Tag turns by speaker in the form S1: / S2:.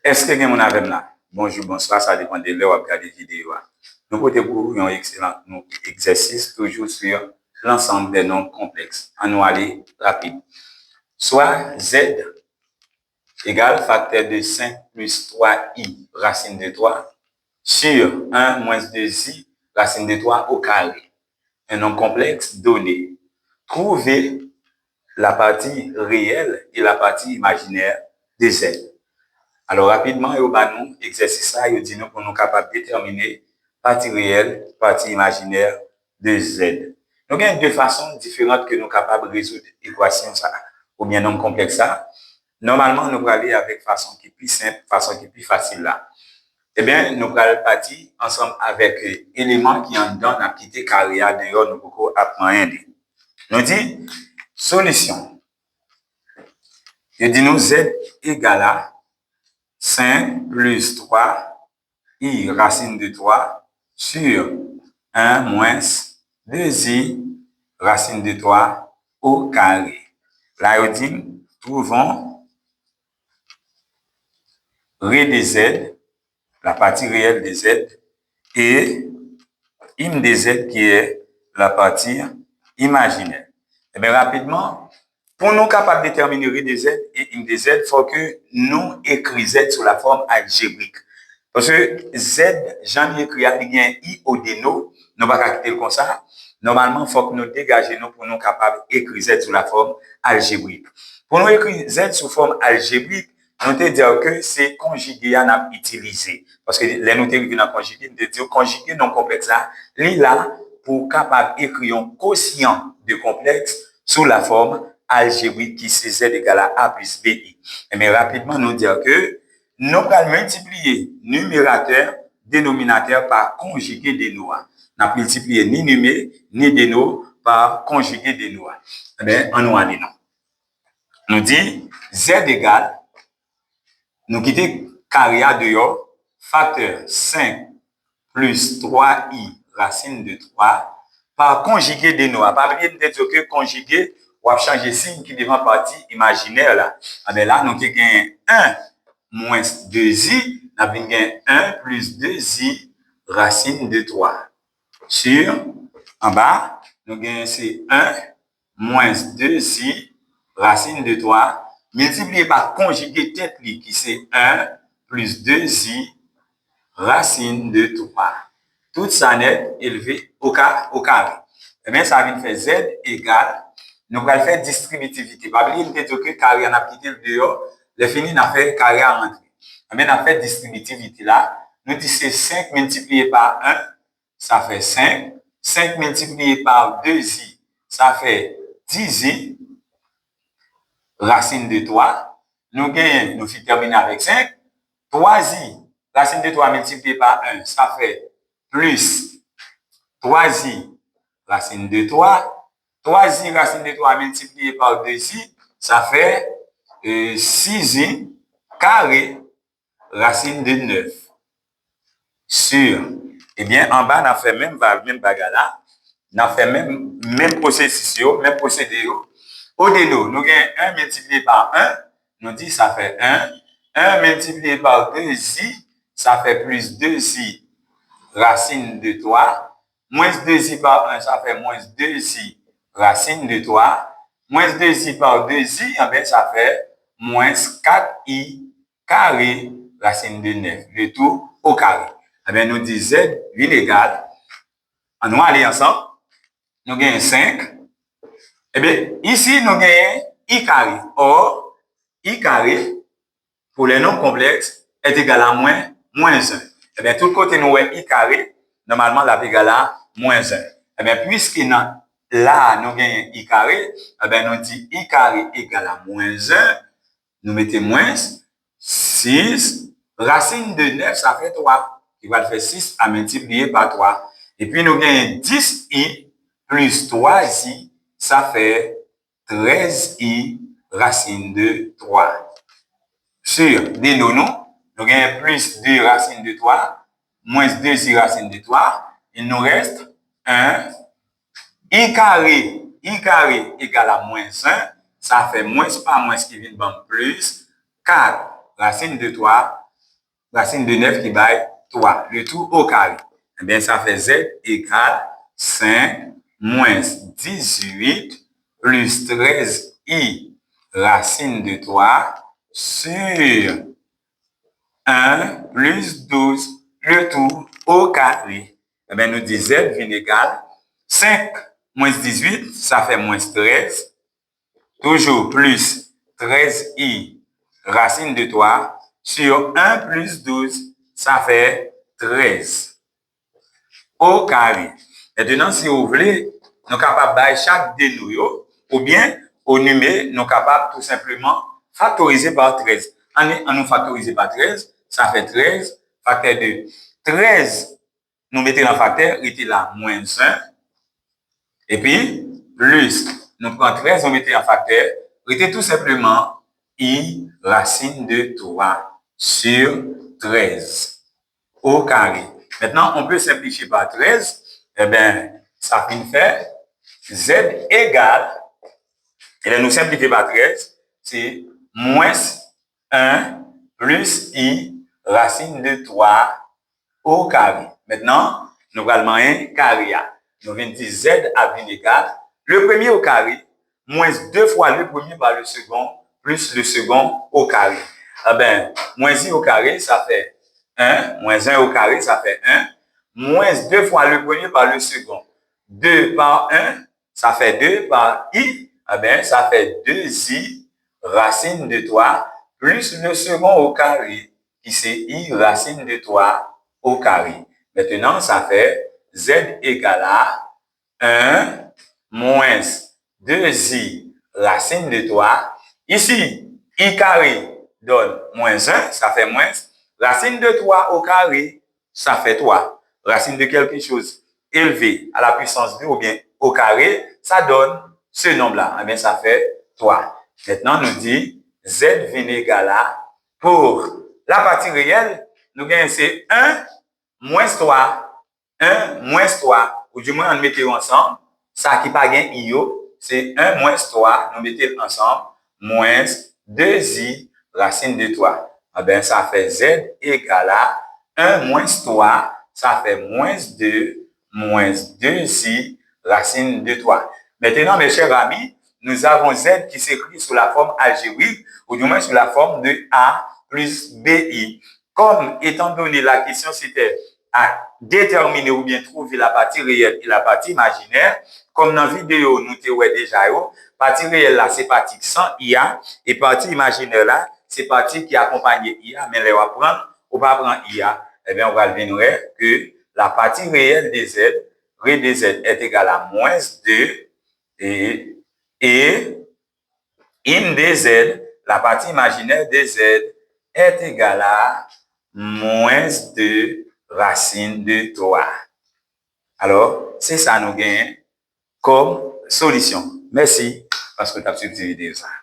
S1: Est-ce que vous avez là? Bonjour, bonsoir, ça dépend de l'heure où vous regardez la vidéo. Nous avons pour un excellent exercice toujours sur l'ensemble des nombres complexes. On va aller rapide. Soit Z égale facteur de 5 plus 3i racine de 3 sur 1 moins 2i racine de 3 au carré. Un nombre complexe donné. Trouvez la partie réelle et la partie imaginaire de Z. Alors, rapidement, il y a un exercice ça, il dit nous pour nous capables de déterminer partie réelle, partie imaginaire de Z. Nous avons deux façons différentes que nous sommes capables de résoudre l'équation ça, ou bien nombre complexe ça. Normalement, nous allons aller avec façon qui est plus simple, façon qui est plus facile là. Eh bien, nous allons partir ensemble avec éléments qui en donnent à quitter carré à d'ailleurs, nous pouvons apprendre. Nous dit solution. Je dis nous Z égale à 5 plus 3 i racine de 3 sur 1 moins 2i racine de 3 au carré. Là, on dit, trouvons ré de Z, la partie réelle de Z, et im de Z qui est la partie imaginaire. Et bien, rapidement, pour nous capables de déterminer ré de Z et im de Z, il faut que nous écrivions Z sous la forme algébrique. Parce que Z, j'en ai écrit, il y a un I au déno, nous ne pouvons pas quitter comme ça. Normalement, il faut que nous dégagions pour nous capables d'écrire Z sous la forme algébrique. Pour nous écrire Z sous forme algébrique, nous te dire que c'est conjugué à utiliser. Parce que les nous te dans conjugué, nous te dire conjugué non complexe là, là pour capable d'écrire un quotient de complexe sous la forme algébrique qui c'est Z égale à A plus BI. Mais rapidement, nous dire que nous allons multiplier numérateur, dénominateur par conjugué de nous. Nous allons multiplier ni numé, ni déno par conjugué de nous. Eh bien, on nous allons. Nous dit Z égale, nous quittons carré à dehors, facteur 5 plus 3i racine de 3 par conjugué de nous. Pas oublier de dire que conjugué, on va changer signe qui devant partie imaginaire là. Eh bien là, nous avons 1 moins 2i, nous avons 1 plus 2i racine de 3. Sur, en bas, nous avons 1 moins 2i racine de 3 multiplié par conjugué tête qui c'est 1 plus 2i racine de 3. Tout ça net élevé au carré. Et bien, ça vient faire Z égale, nous allons faire distributivité. Pas oublier de dire que carré en a quitté le dehors, le fini n'a fait carré à rentrer. Et bien, on a fait distributivité là. Nous disons c'est 5 multiplié par 1, ça fait 5. 5 multiplié par 2i, ça fait 10i. Racine de 3. Nous gagnons, nous terminer avec 5. 3i, racine de 3 multiplié par 1, ça fait plus 3i, racine de 3. 3i, racine de 3 multiplié par 2i, ça fait 6i carré, racine de 9. Sur, eh bien, en bas, on a fait même bagarre là. On a fait même procédé. Au déno, nous avons 1 multiplié par 1, nous dit ça fait 1. 1 multiplié par 2i, ça fait plus 2i racine de 3. Moins 2i par 1, ça fait moins 2i racine de 3. Moins 2i par 2i, eh bien, ça fait moins 4i carré racine de 9. Le tout au carré. Eh bien, nous disons Z, lui égal. On va aller ensemble. Nous avons 5. Eh bien, ici, nous avons I carré. Or, I carré, pour les nombres complexes, est égal à moins 1. Eh bien, tout côté, nous avons I carré, normalement, la égal à moins 1. Eh bien, puisque là, nous avons I carré, eh bien, nous disons I carré égal à moins 1. Nous mettons moins 6. Racine de 9, ça fait 3. Il va faire 6 à multiplier par 3. Et puis, nous avons 10i plus 3i, ça fait 13i racine de 3. Sur des nonos, nous avons plus 2 racine de 3, moins 2i racine de 3. Il nous reste 1. I carré égale à moins 1. Ça fait moins par moins qui vient de plus 4 racine de 3 racine de 9 qui baille 3. Le tout au carré. Eh bien, ça fait Z égale 5 moins 18 plus 13i racine de 3 sur 1 plus 12, le tout au carré. Eh bien, nous disons Z vient égal 5 moins 18, ça fait moins 13. Toujours plus 13i racine de 3 sur 1 plus 12, ça fait 13 au carré. Maintenant, si vous voulez, nous sommes capables de chaque dénouement, ou bien au numéro, nous sommes capables tout simplement factoriser par 13. En nous factoriser par 13, ça fait 13 facteur de 13. Nous mettons le facteur, il était là, moins 1. Et puis, plus, nous prenons 13, on mettait un facteur, il était tout simplement i racine de 3 sur 13 au carré. Maintenant, on peut simplifier par 13. Eh bien, ça finit faire Z égale, et bien, nous simplifier par 13, c'est moins 1 plus i racine de 3 au carré. Maintenant, nous allons un carré. Nous venons dire Z a bien égal le premier au carré, moins 2 fois le premier par le second, plus le second au carré. Eh bien, moins i au carré, ça fait 1, moins 1 au carré, ça fait 1, moins 2 fois le premier par le second. 2 par 1, ça fait 2 par i, eh bien, ça fait 2i racine de 3, plus le second au carré, qui c'est i racine de 3 au carré. Maintenant, ça fait Z égale à 1 moins 2i racine de 3. Ici, i carré donne moins 1, ça fait moins. Racine de 3 au carré, ça fait 3. Racine de quelque chose élevé à la puissance 2 ou bien au carré, ça donne ce nombre-là. Eh bien, ça fait 3. Maintenant, nous dit Z vient égal à, pour la partie réelle, nous gagnons c'est 1 moins 3. 1 moins 3, ou du moins on mettait ensemble, ça qui pas gain io, c'est 1 moins 3, nous mettons ensemble, moins 2i racine de 3. Eh bien, ça fait Z égale à 1 moins 3, ça fait moins 2, moins 2i racine de 3. Maintenant, mes chers amis, nous avons Z qui s'écrit sous la forme algébrique, ou du moins sous la forme de A plus BI. Comme, étant donné la question, c'était à déterminer ou bien trouver la partie réelle et la partie imaginaire, comme dans la vidéo, nous t'avons déjà, partie réelle là, c'est partie sans IA, et partie imaginaire là, c'est partie qui accompagne IA, mais là, on va prendre IA, eh bien, on va venir que la partie réelle des Z, ré des Z est égale à moins 2, et in des Z, la partie imaginaire des Z est égale à moins 2 racine de 3. Alors, c'est ça nous gagnons comme solution. Merci parce que tu as suivi cette vidéo.